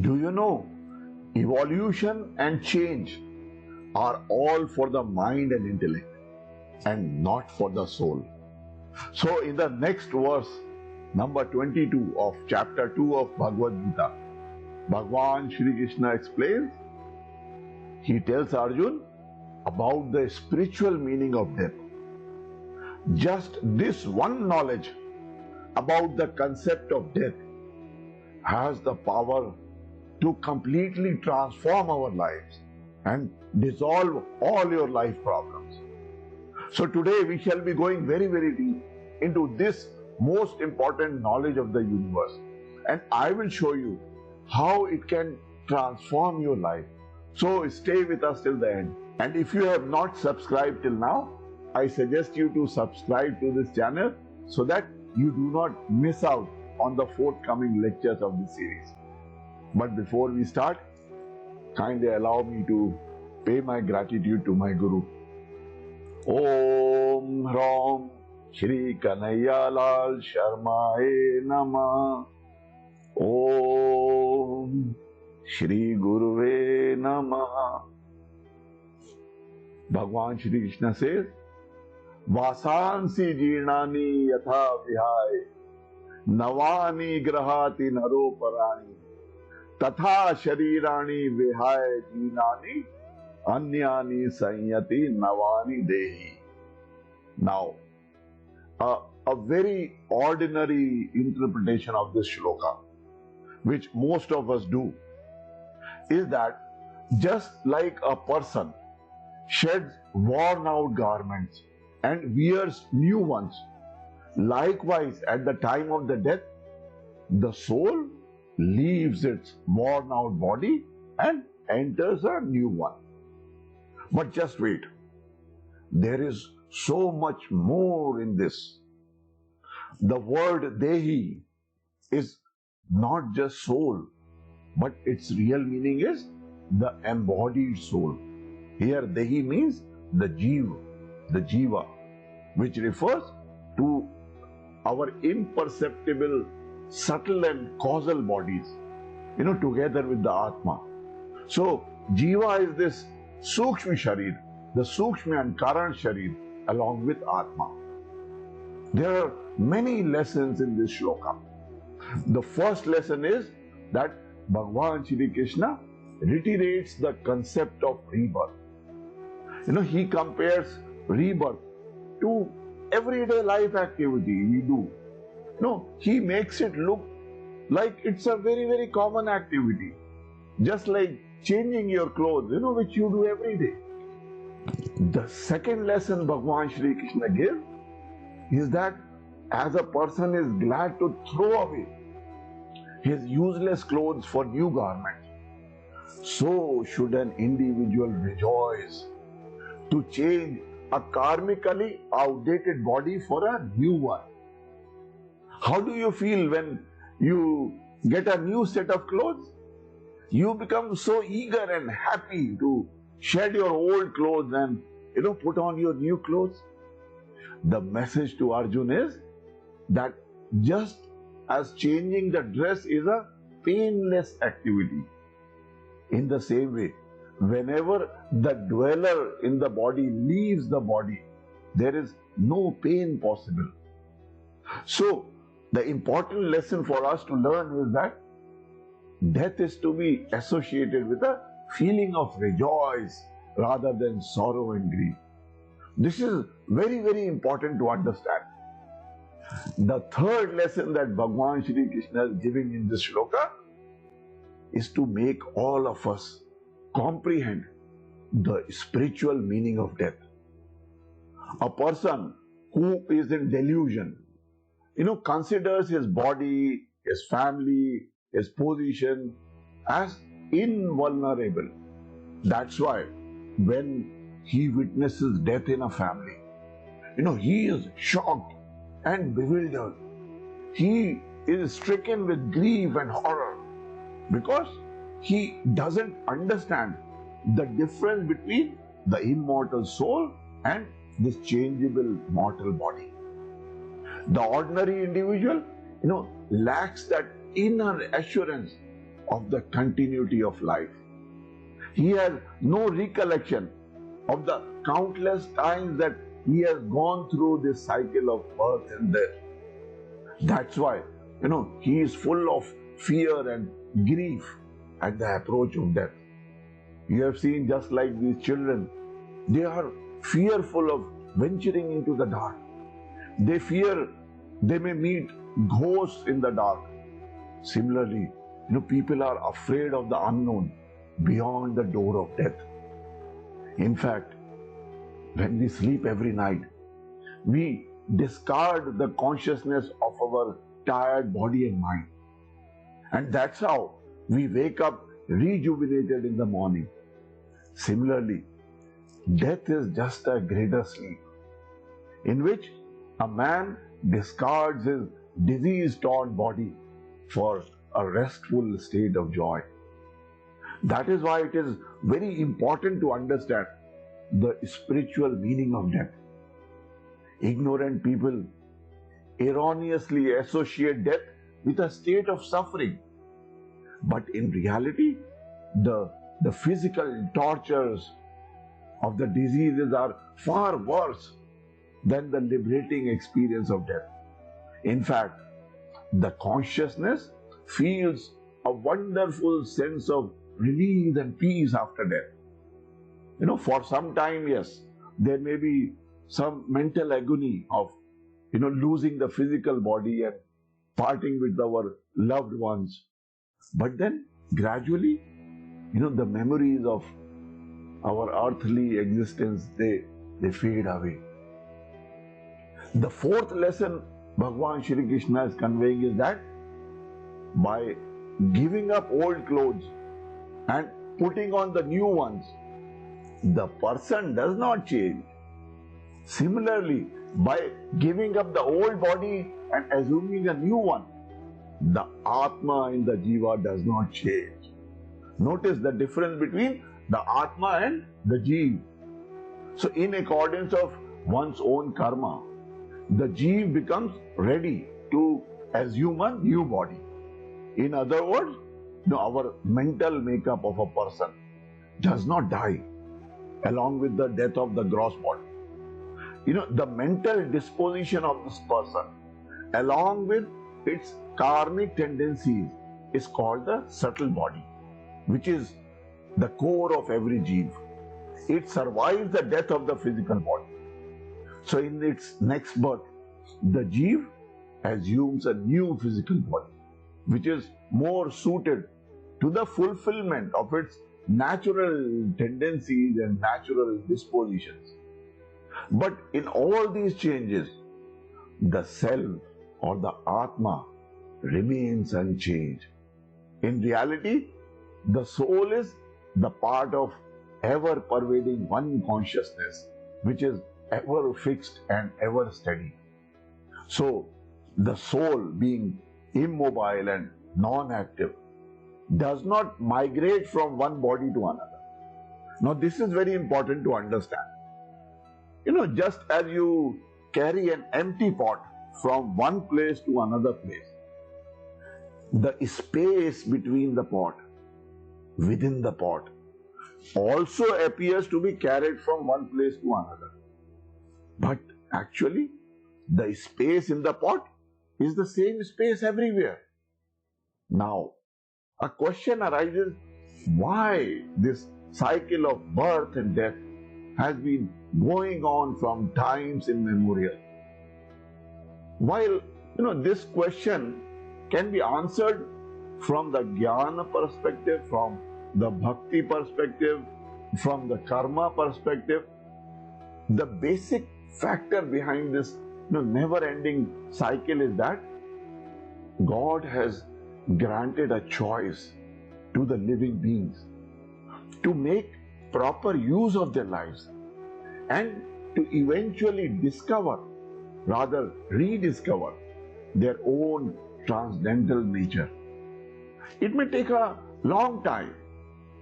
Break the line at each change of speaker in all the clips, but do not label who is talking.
Do you know, evolution and change are all for the mind and intellect and not for the soul. So in the next verse, number 22 of chapter 2 of Bhagavad Gita, Bhagwan Shri Krishna explains, he tells Arjun about the spiritual meaning of death. Just this one knowledge about the concept of death has the power to completely transform our lives and dissolve all your life problems. So today we shall be going very, very deep into this most important knowledge of the universe, and I will show you how it can transform your life. So stay with us till the end. And if you have not subscribed till now, I suggest you to subscribe to this channel so that you do not miss out on the forthcoming lectures of this series. But before we start, kindly allow me to pay my gratitude to my Guru. Om Ram Shri Kanhaiya Lal Sharmaye Namah. Om Shri Guruve Namah. Bhagwan Shri Krishna says, Vasansi Jirnani Yatha Vihai Navani Grahati Naroparani Tatha Sharirani Vihai Jinani Anyani Sanyati Navani Dehi. Now, a very ordinary interpretation of this shloka, which most of us do, is that just like a person sheds worn out garments and wears new ones, likewise at the time of the death, the soul leaves its worn out body and enters a new one. But just wait, there is so much more in this. The word Dehi is not just soul, but its real meaning is the embodied soul. Here Dehi means the Jiva, which refers to our imperceptible, subtle and causal bodies, together with the Atma. So Jiva is this Sukshma Sharir, the Sukshma and Karan Sharir along with Atma. There are many lessons in this shloka. The first lesson is that Bhagwan Shri Krishna reiterates the concept of rebirth. He compares rebirth to everyday life activity we do. He makes it look like it's a very, very common activity. Just like changing your clothes, which you do every day. The second lesson Bhagwan Shri Krishna gives is that as a person is glad to throw away his useless clothes for new garments, so should an individual rejoice to change a karmically outdated body for a new one. How do you feel when you get a new set of clothes? You become so eager and happy to shed your old clothes and put on your new clothes. The message to Arjun is that just as changing the dress is a painless activity, in the same way, whenever the dweller in the body leaves the body, there is no pain possible. So, the important lesson for us to learn is that death is to be associated with a feeling of rejoice rather than sorrow and grief. This is very, very important to understand. The third lesson that Bhagwan Shri Krishna is giving in this shloka is to make all of us comprehend the spiritual meaning of death. A person who is in delusion, considers his body, his family, his position as invulnerable. That's why when he witnesses death in a family, he is shocked and bewildered. He is stricken with grief and horror because he doesn't understand the difference between the immortal soul and this changeable mortal body. The ordinary individual, lacks that inner assurance of the continuity of life. He has no recollection of the countless times that he has gone through this cycle of birth and death. That's why, he is full of fear and grief at the approach of death. You have seen, just like these children, they are fearful of venturing into the dark. They fear they may meet ghosts in the dark. Similarly, people are afraid of the unknown beyond the door of death. In fact, when we sleep every night, we discard the consciousness of our tired body and mind. And that's how we wake up rejuvenated in the morning. Similarly, death is just a greater sleep, in which a man discards his disease-torn body for a restful state of joy. That is why it is very important to understand the spiritual meaning of death. Ignorant people erroneously associate death with a state of suffering. But in reality, the physical tortures of the diseases are far worse than the liberating experience of death. In fact, the consciousness feels a wonderful sense of release and peace after death. For some time, yes, there may be some mental agony of, losing the physical body and parting with our loved ones. But then gradually, the memories of our earthly existence, they fade away. The fourth lesson Bhagavan Shri Krishna is conveying is that by giving up old clothes and putting on the new ones, the person does not change. Similarly, by giving up the old body and assuming a new one, the Atma in the Jiva does not change. Notice the difference between the Atma and the Jiva. So in accordance of one's own karma, the Jiva becomes ready to assume a new body. In other words, our mental makeup of a person does not die along with the death of the gross body. The mental disposition of this person along with its karmic tendencies is called the subtle body, which is the core of every Jiva. It survives the death of the physical body. So in its next birth, the Jiva assumes a new physical body, which is more suited to the fulfillment of its natural tendencies and natural dispositions. But in all these changes, the self or the Atma remains unchanged. In reality, the soul is the part of ever-pervading one consciousness, which is ever fixed and ever steady. So, the soul, being immobile and non-active, does not migrate from one body to another. Now, this is very important to understand. Just as you carry an empty pot from one place to another place, the space between the pot, within the pot, also appears to be carried from one place to another. But actually, the space in the pot is the same space everywhere. Now, a question arises, why this cycle of birth and death has been going on from times immemorial? While, this question can be answered from the Jnana perspective, from the Bhakti perspective, from the Karma perspective, the basic factor behind this never-ending cycle is that God has granted a choice to the living beings to make proper use of their lives and to eventually discover, rather rediscover, their own transcendental nature. It may take a long time.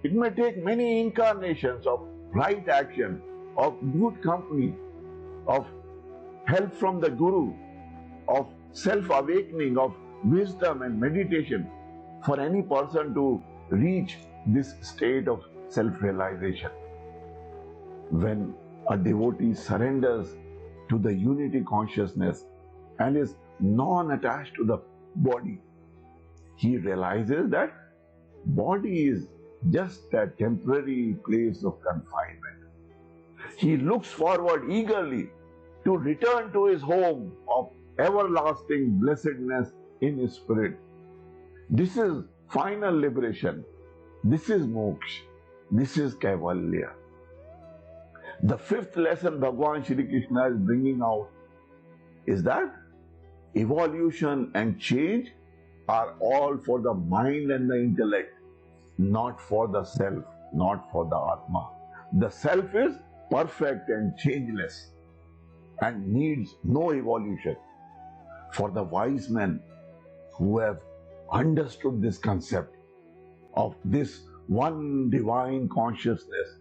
It may take many incarnations of right action, of good company, of help from the Guru, of self-awakening, of wisdom and meditation, for any person to reach this state of self-realization. When a devotee surrenders to the unity consciousness and is non-attached to the body, he realizes that body is just a temporary place of confinement. He looks forward eagerly to return to his home of everlasting blessedness in his spirit. This is final liberation. This is moksha. This is kaivalya. The fifth lesson Bhagavan Shri Krishna is bringing out is that evolution and change are all for the mind and the intellect, not for the self, not for the Atma. The self is perfect and changeless and needs no evolution. For the wise men who have understood this concept of this one divine consciousness,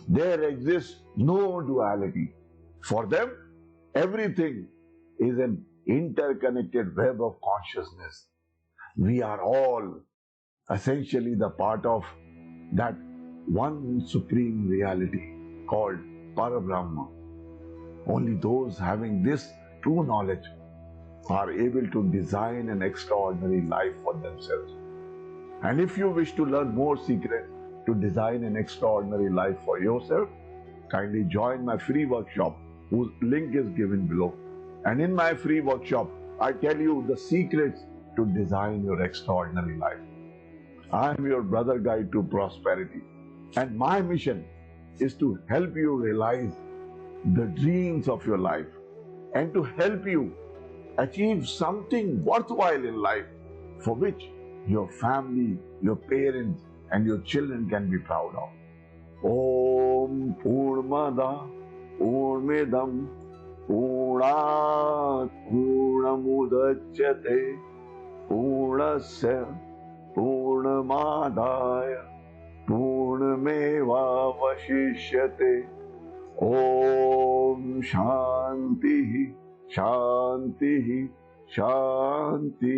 there exists no duality. For them, everything is an interconnected web of consciousness. We are all essentially the part of that one supreme reality called Parabrahma. Only those having this true knowledge are able to design an extraordinary life for themselves. And if you wish to learn more secrets to design an extraordinary life for yourself, kindly join my free workshop, whose link is given below. And in my free workshop, I tell you the secrets to design your extraordinary life. I am your brother guide to prosperity, and my mission is to help you realize the dreams of your life and to help you achieve something worthwhile in life for which your family, your parents and your children can be proud of. Om Purnamada Purnamidam Purnat Purnamudachyate Purnasya Purnamadaya Purnameva Vashishyate. Om Shanti Shanti Shanti.